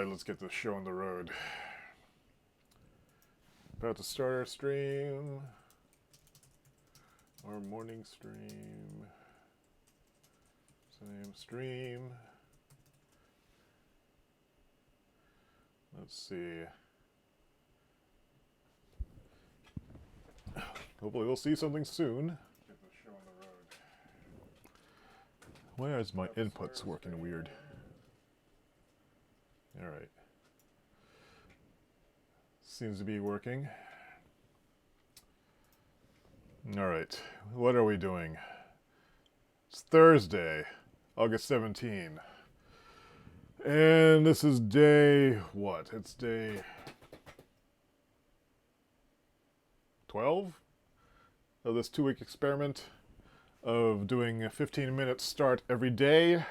Alright, let's get this show on the road. About to start our stream. Our morning stream. Same stream. Let's see. Hopefully we'll see something soon. Get the show on the road. Why is my inputs working weird? Alright. Seems to be working. Alright. What are we doing? It's Thursday, August 17. And this is day what? It's day 12 of this 2-week experiment of doing a 15-minute start every day.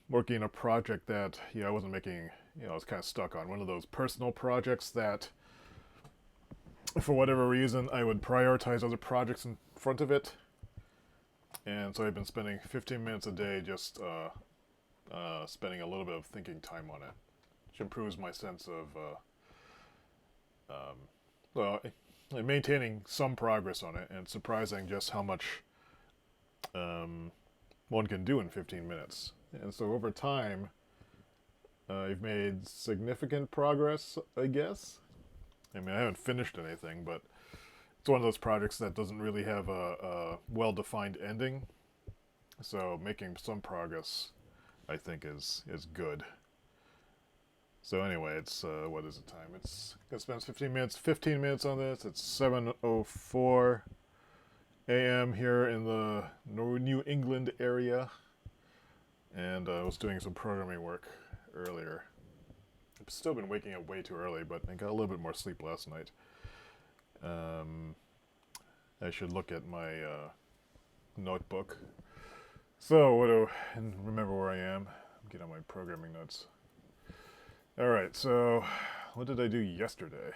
Working a project that, I wasn't making, I was kind of stuck on. One of those personal projects that, for whatever reason, I would prioritize other projects in front of it. And so I've been spending 15 minutes a day just spending a little bit of thinking time on it, which improves my sense of, maintaining some progress on it, and it's surprising just how much one can do in 15 minutes. And so over time, I've made significant progress, I guess. I mean, I haven't finished anything, but it's one of those projects that doesn't really have a well-defined ending. So making some progress, I think, is good. So anyway, it's, what is the time? It's going to spend 15 minutes on this. It's 7:04 a.m. here in the New England area. And I was doing some programming work earlier. I've still been waking up way too early, but I got a little bit more sleep last night. I should look at my notebook. So, and remember where I am. Get on my programming notes. Alright, so what did I do yesterday?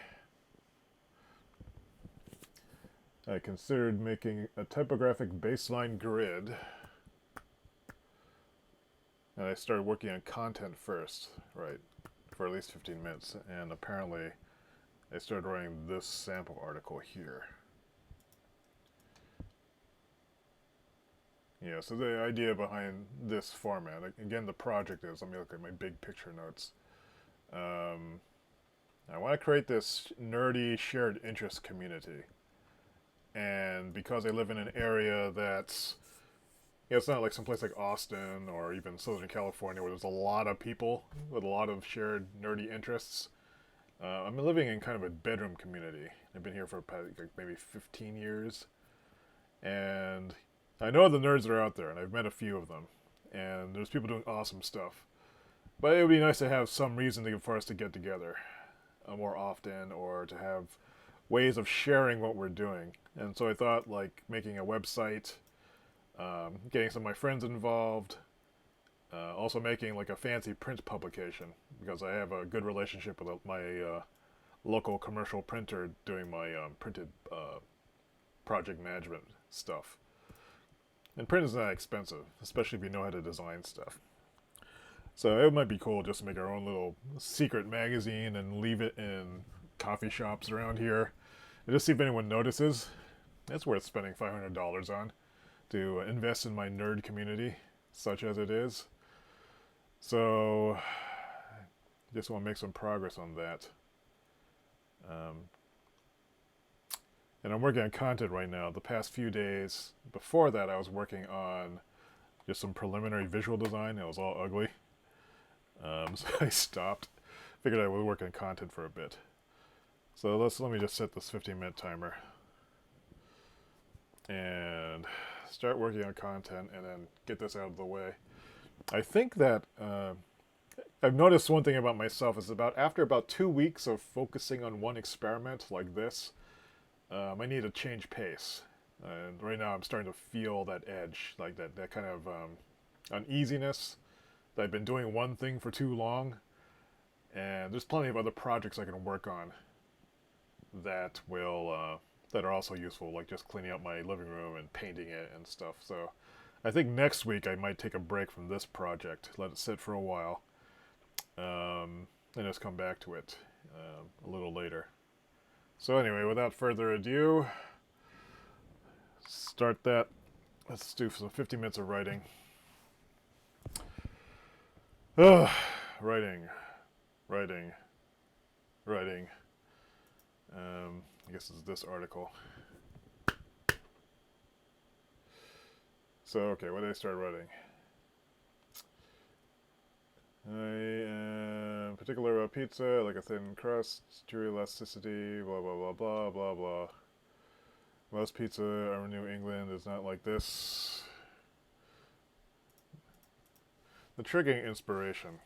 I considered making a typographic baseline grid. And I started working on content first, right, for at least 15 minutes. And apparently I started writing this sample article here. Yeah, so the idea behind this format, again, the project is, let me look at my big picture notes. I want to create this nerdy shared interest community. And because I live in an area that's, it's not like someplace like Austin or even Southern California where there's a lot of people with a lot of shared nerdy interests. I'm living in kind of a bedroom community. I've been here for like maybe 15 years. And I know the nerds are out there, and I've met a few of them. And there's people doing awesome stuff. But it would be nice to have some reason for us to get together more often, or to have ways of sharing what we're doing. And so I thought, like, making a website, getting some of my friends involved, also making like a fancy print publication, because I have a good relationship with my local commercial printer doing my printed project management stuff. And print is not expensive, especially if you know how to design stuff. So it might be cool just to make our own little secret magazine and leave it in coffee shops around here. And just see if anyone notices. It's worth spending $500 on to invest in my nerd community, such as it is. So, just want to make some progress on that. And I'm working on content right now. The past few days before that, I was working on just some preliminary visual design. It was all ugly. So I stopped. Figured I would work on content for a bit. So let me just set this 15-minute timer and start working on content, and then get this out of the way. I think that I've noticed one thing about myself is after about 2 weeks of focusing on one experiment like this, I need to change pace. And right now I'm starting to feel that edge, like that kind of uneasiness. That I've been doing one thing for too long, and there's plenty of other projects I can work on that are also useful, like just cleaning up my living room and painting it and stuff. So I think next week I might take a break from this project, let it sit for a while, and just come back to it a little later. So anyway, without further ado, start that. Let's do some 50 minutes of writing. Writing, writing, writing. I guess it's this article. So, okay, what did I start writing? I am particular about pizza, like a thin crust, true elasticity, blah, blah, blah, blah, blah, blah. Most pizza in New England is not like this. The triggering inspiration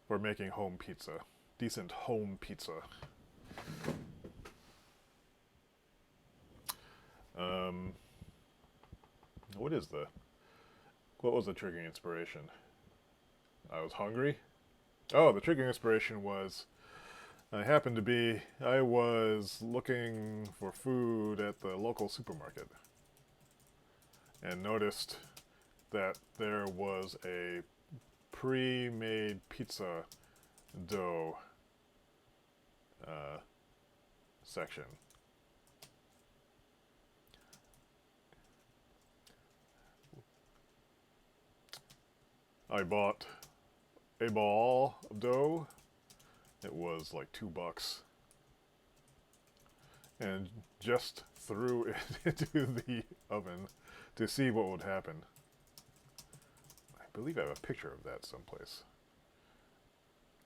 for making home pizza. Decent home pizza. What was the triggering inspiration? I was hungry. Oh, the triggering inspiration was, I was looking for food at the local supermarket and noticed that there was a pre-made pizza dough section. I bought a ball of dough. It was like $2, and just threw it into the oven to see what would happen. I believe I have a picture of that someplace.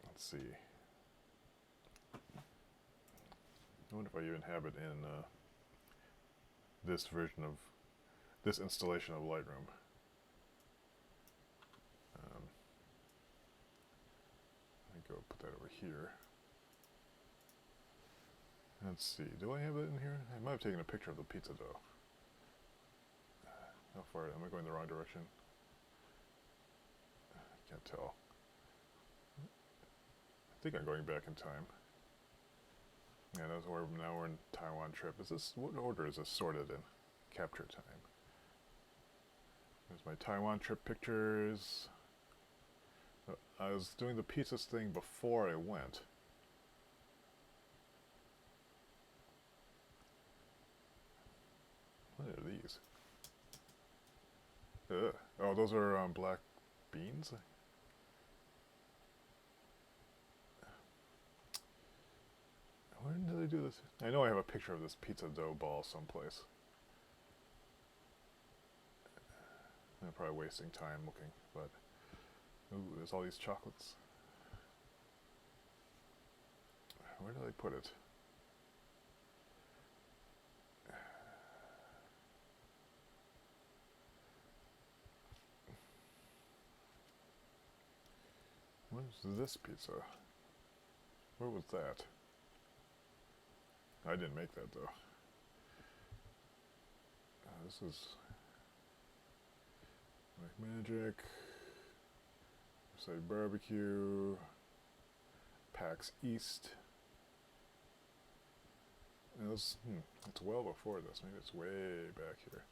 Let's see. I wonder if I even have it in this version of this installation of Lightroom. Let me go put that over here. Let's see. Do I have it in here? I might have taken a picture of the pizza dough. How far am I going the wrong direction? I can't tell. I think I'm going back in time. Yeah, that's where now we're in Taiwan trip. What order is this sorted in? Capture time. There's my Taiwan trip pictures. I was doing the pizzas thing before I went. What are these? Ugh. Oh, those are black beans? When did I do this? I know I have a picture of this pizza dough ball someplace. I'm probably wasting time looking, but... Ooh, there's all these chocolates. Where did I put it? Where's this pizza? Where was that? I didn't make that though. This is like Magic, say Barbecue, PAX East. And it's well before this. Maybe it's way back here.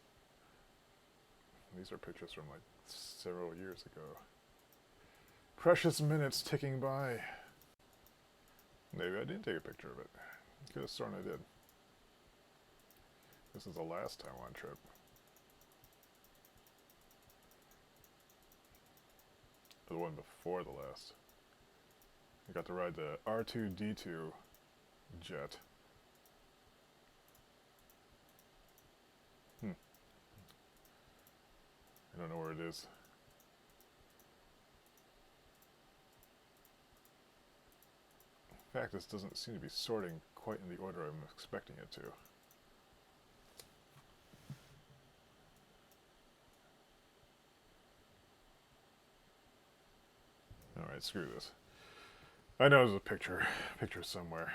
These are pictures from like several years ago. Precious minutes ticking by. Maybe I didn't take a picture of it. Could have sworn I did. This is the last Taiwan trip. The one before the last. I got to ride the R2-D2 jet. I don't know where it is. In fact, this doesn't seem to be sorting quite in the order I'm expecting it to. Alright, screw this. I know there's a picture somewhere.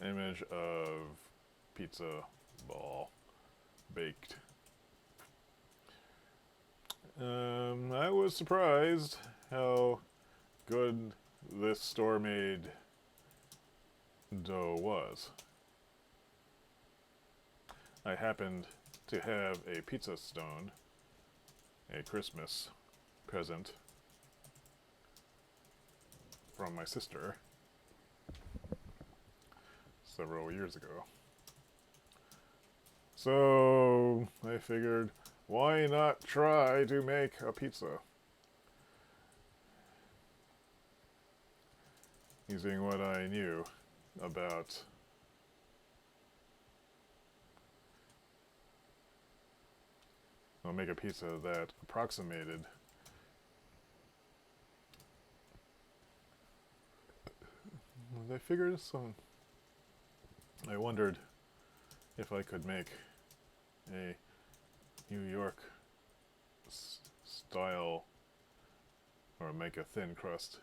Image of pizza ball baked. I was surprised how good this store-made dough was. I happened to have a pizza stone a Christmas present from my sister several years ago. So I figured, why not try to make a pizza? Using what I knew about make a pizza that approximated I figured some. I wondered if I could make a New York style, or make a thin crust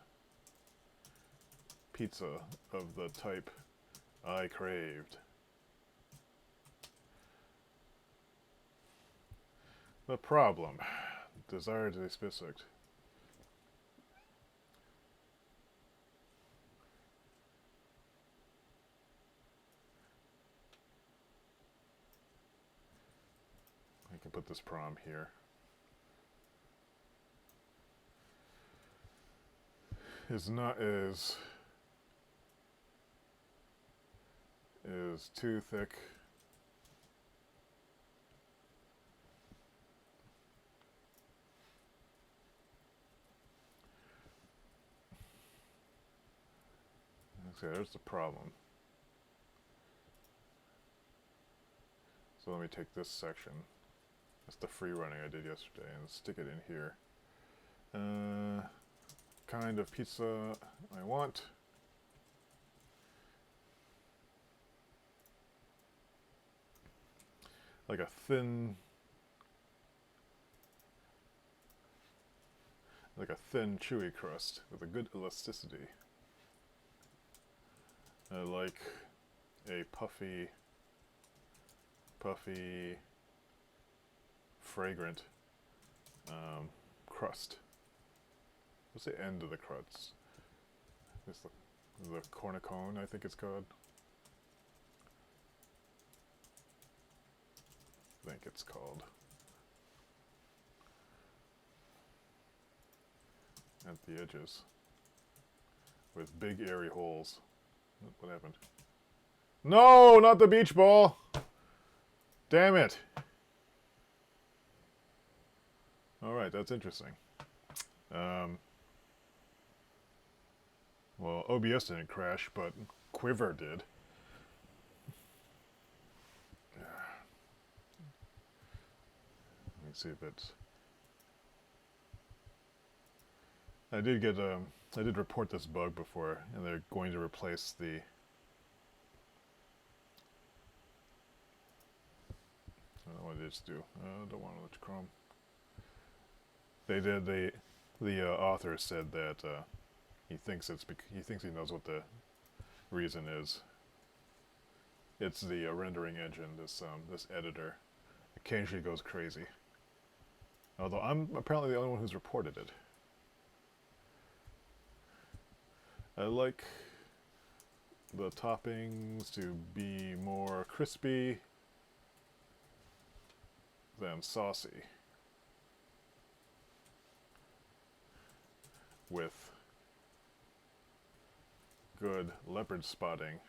pizza of the type I craved. The problem, desire to be specific. I can put this prom here. Is not is too thick. Okay, there's the problem. So let me take this section. That's the free running I did yesterday, and stick it in here. Kind of pizza I want. Like a thin chewy crust with a good elasticity. I like a puffy, fragrant crust. What's the end of the crust? It's the cornicone, I think it's called. I think it's called. At the edges. With big airy holes. What happened? No, not the beach ball! Damn it! Alright, that's interesting. Well, OBS didn't crash, but Quiver did. Let me see if it's... I did report this bug before, and they're going to replace the... I don't know what it is to do. I don't want to let Chrome. They did. The author said that he thinks he knows what the reason is. It's the rendering engine. This editor occasionally goes crazy. Although I'm apparently the only one who's reported it. I like the toppings to be more crispy than saucy, with good leopard spotting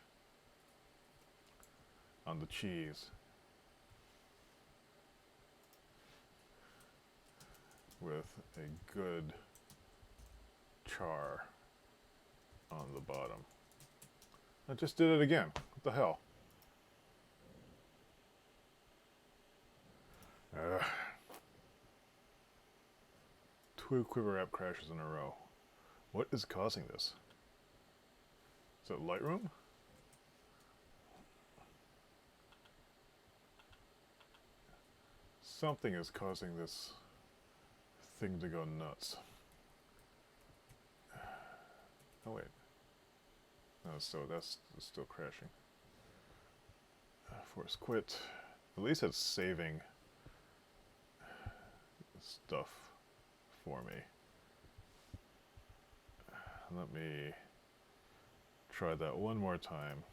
on the cheese, with a good char on the bottom. I just did it again. What the hell? Two Quiver app crashes in a row. What is causing this? Is it Lightroom? Something is causing this thing to go nuts. Oh wait. No, that's still crashing. Force quit. At least it's saving stuff for me. Let me try that one more time.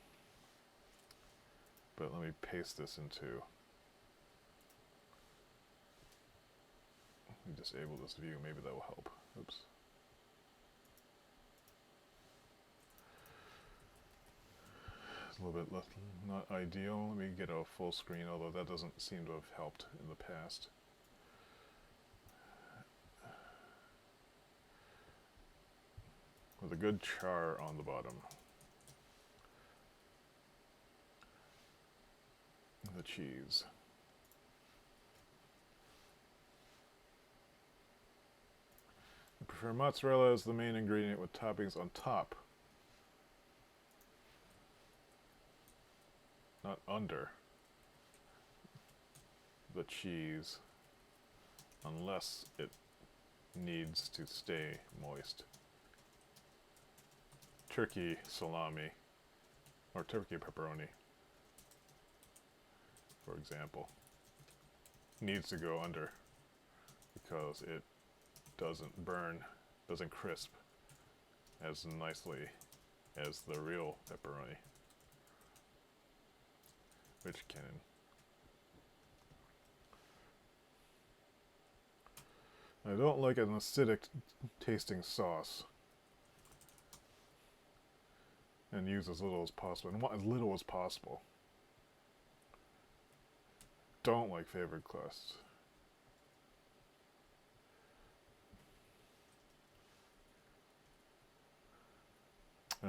But let me paste this into me disable this view, maybe that will help. Oops. It's a little bit less, not ideal. Let me get a full screen, although that doesn't seem to have helped in the past. With a good char on the bottom. The cheese. I prefer mozzarella as the main ingredient with toppings on top, not under the cheese, unless it needs to stay moist. Turkey salami, or turkey pepperoni, for example, needs to go under because it doesn't burn, doesn't crisp as nicely as the real pepperoni, which can. I don't like an acidic tasting sauce, and use as little as possible, and want as little as possible. Don't like favored crust. I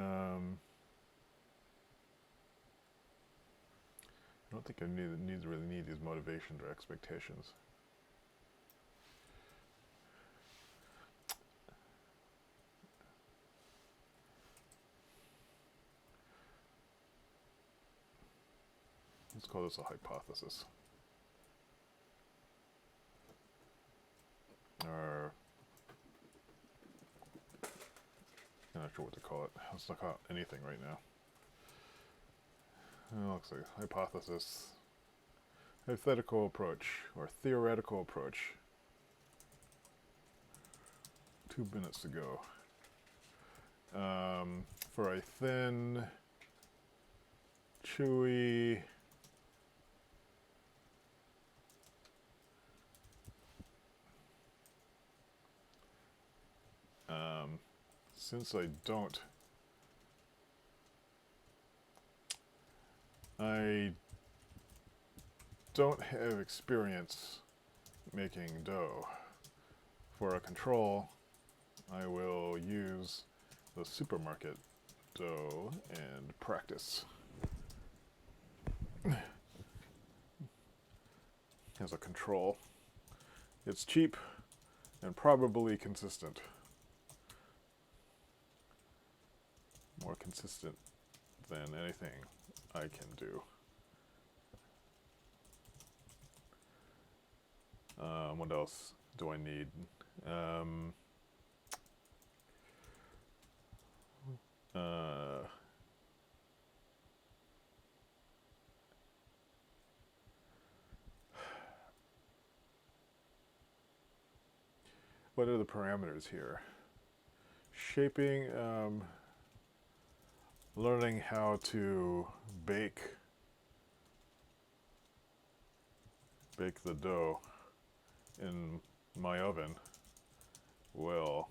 don't think I really need these motivations or expectations. Let's call this a hypothesis. Or I'm not sure what to call it. Let's not call it anything right now. It looks like hypothesis, hypothetical approach, or theoretical approach. 2 minutes to go. For a thin, chewy, since I don't have experience making dough. For a control, I will use the supermarket dough and practice as a control. It's cheap and probably consistent. More consistent than anything I can do. What else do I need? What are the parameters here? Shaping, learning how to bake the dough in my oven will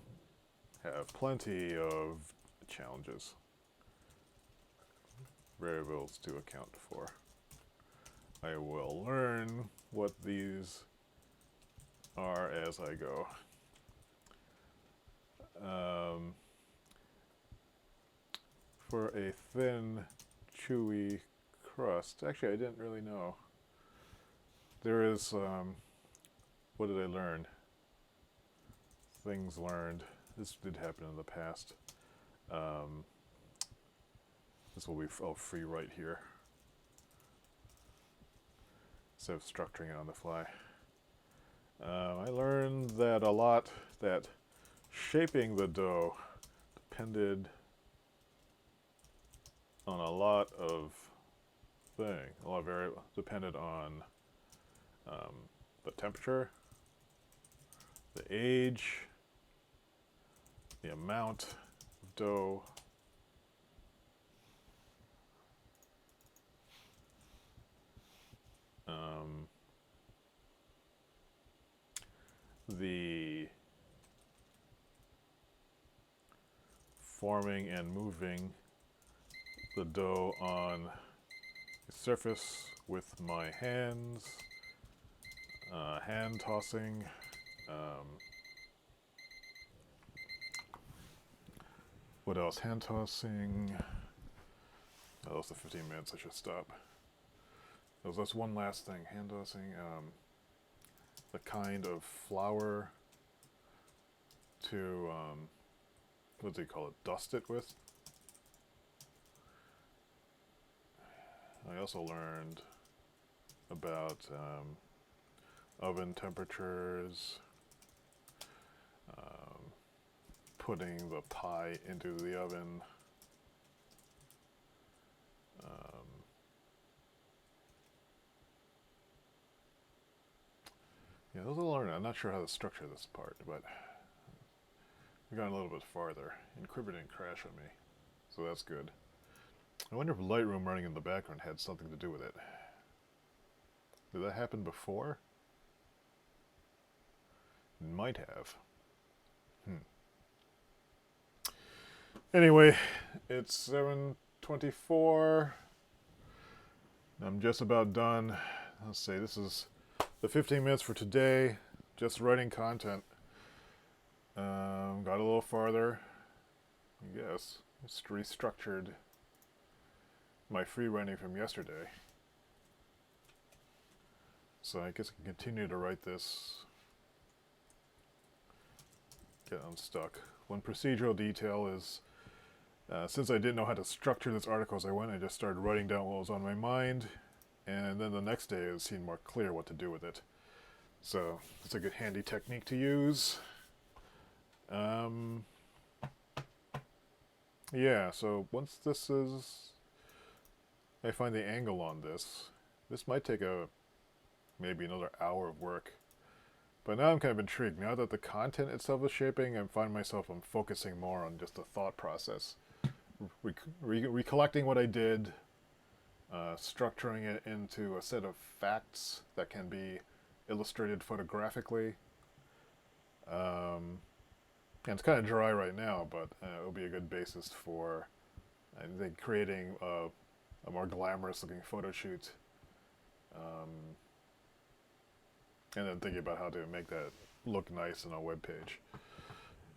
have plenty of challenges, variables to account for. I will learn what these are as I go. For a thin, chewy crust, actually I didn't really know. There is, what did I learn? Things learned. This did happen in the past. This will be free right here, instead of structuring it on the fly. I learned that that shaping the dough depended on a lot of depended on the temperature, the age, the amount of dough, the forming and moving the dough on a surface with my hands, hand tossing. What else? Hand tossing. Oh, that's the 15 minutes. I should stop. That's one last thing. Hand tossing. The kind of flour to, what do you call it? Dust it with. I also learned about oven temperatures, putting the pie into the oven. Yeah, those are learning. I'm not sure how to structure this part, but we got a little bit farther. Encrypt didn't crash on me, so that's good. I wonder if Lightroom running in the background had something to do with it. Did that happen before? It might have. Anyway, it's 7:24. I'm just about done. Let's see, this is the 15 minutes for today. Just writing content. Got a little farther, I guess. Just restructured my free writing from yesterday. So I guess I can continue to write this. Get unstuck. One procedural detail is, since I didn't know how to structure this article as I went, I just started writing down what was on my mind, and then the next day it seemed more clear what to do with it. So it's a good handy technique to use. Yeah, so once this is, I find the angle on this, this might take maybe another hour of work. But now I'm kind of intrigued. Now that the content itself is shaping, I'm focusing more on just the thought process. Recollecting what I did, structuring it into a set of facts that can be illustrated photographically. And it's kind of dry right now, but it'll be a good basis for, I think, creating a more glamorous looking photo shoot. And then thinking about how to make that look nice on a web page.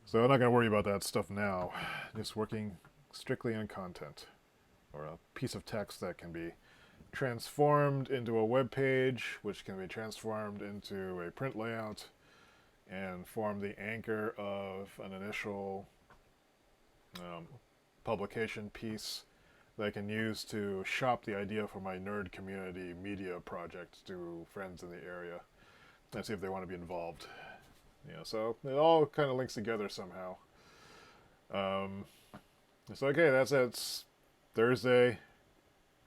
So I'm not going to worry about that stuff now. Just working strictly on content, or a piece of text that can be transformed into a web page, which can be transformed into a print layout, and form the anchor of an initial publication piece that I can use to shop the idea for my nerd community media project to friends in the area and see if they want to be involved. Yeah, so it all kind of links together somehow. So okay, that's it. It's Thursday.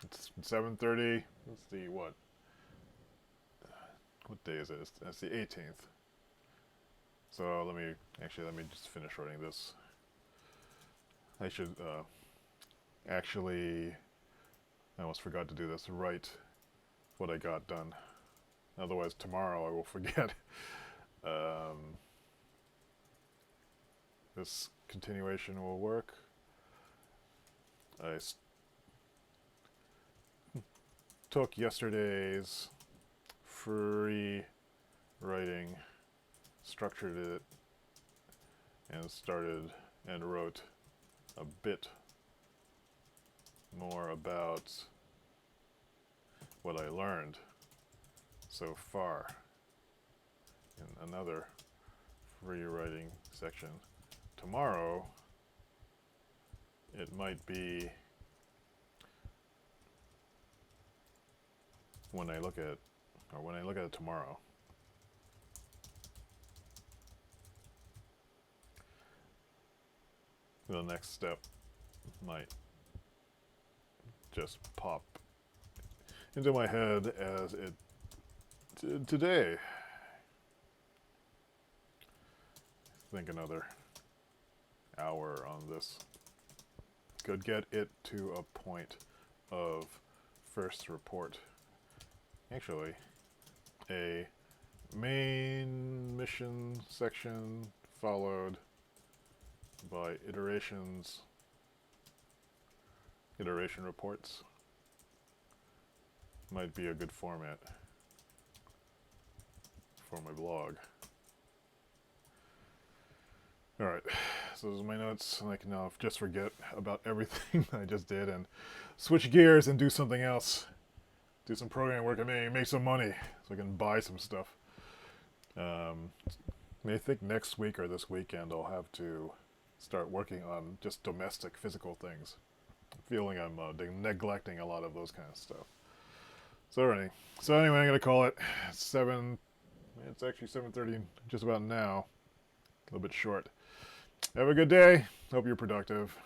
It's 7:30. Let's see what day is it? It's the 18th. So let me just finish writing this. I should actually, I almost forgot to do this. Write what I got done. Otherwise, tomorrow I will forget. This continuation will work. I took yesterday's free writing, structured it, and started and wrote a bit more about what I learned so far in another free writing section. Tomorrow it might be, when I look at it tomorrow, the next step might just pop into my head as it did today. I think another hour on this could get it to a point of first report. Actually, a Main mission section followed by iteration reports. Might be a good format for my blog. Alright, so those are my notes, and I can now just forget about everything I just did and switch gears and do something else. Do some programming work and maybe make some money so I can buy some stuff. I think next week or this weekend I'll have to start working on just domestic physical things. I'm feeling I'm neglecting a lot of those kind of stuff. So anyway, I'm going to call it 7. It's actually 7:30 just about now. A little bit short. Have a good day. Hope you're productive.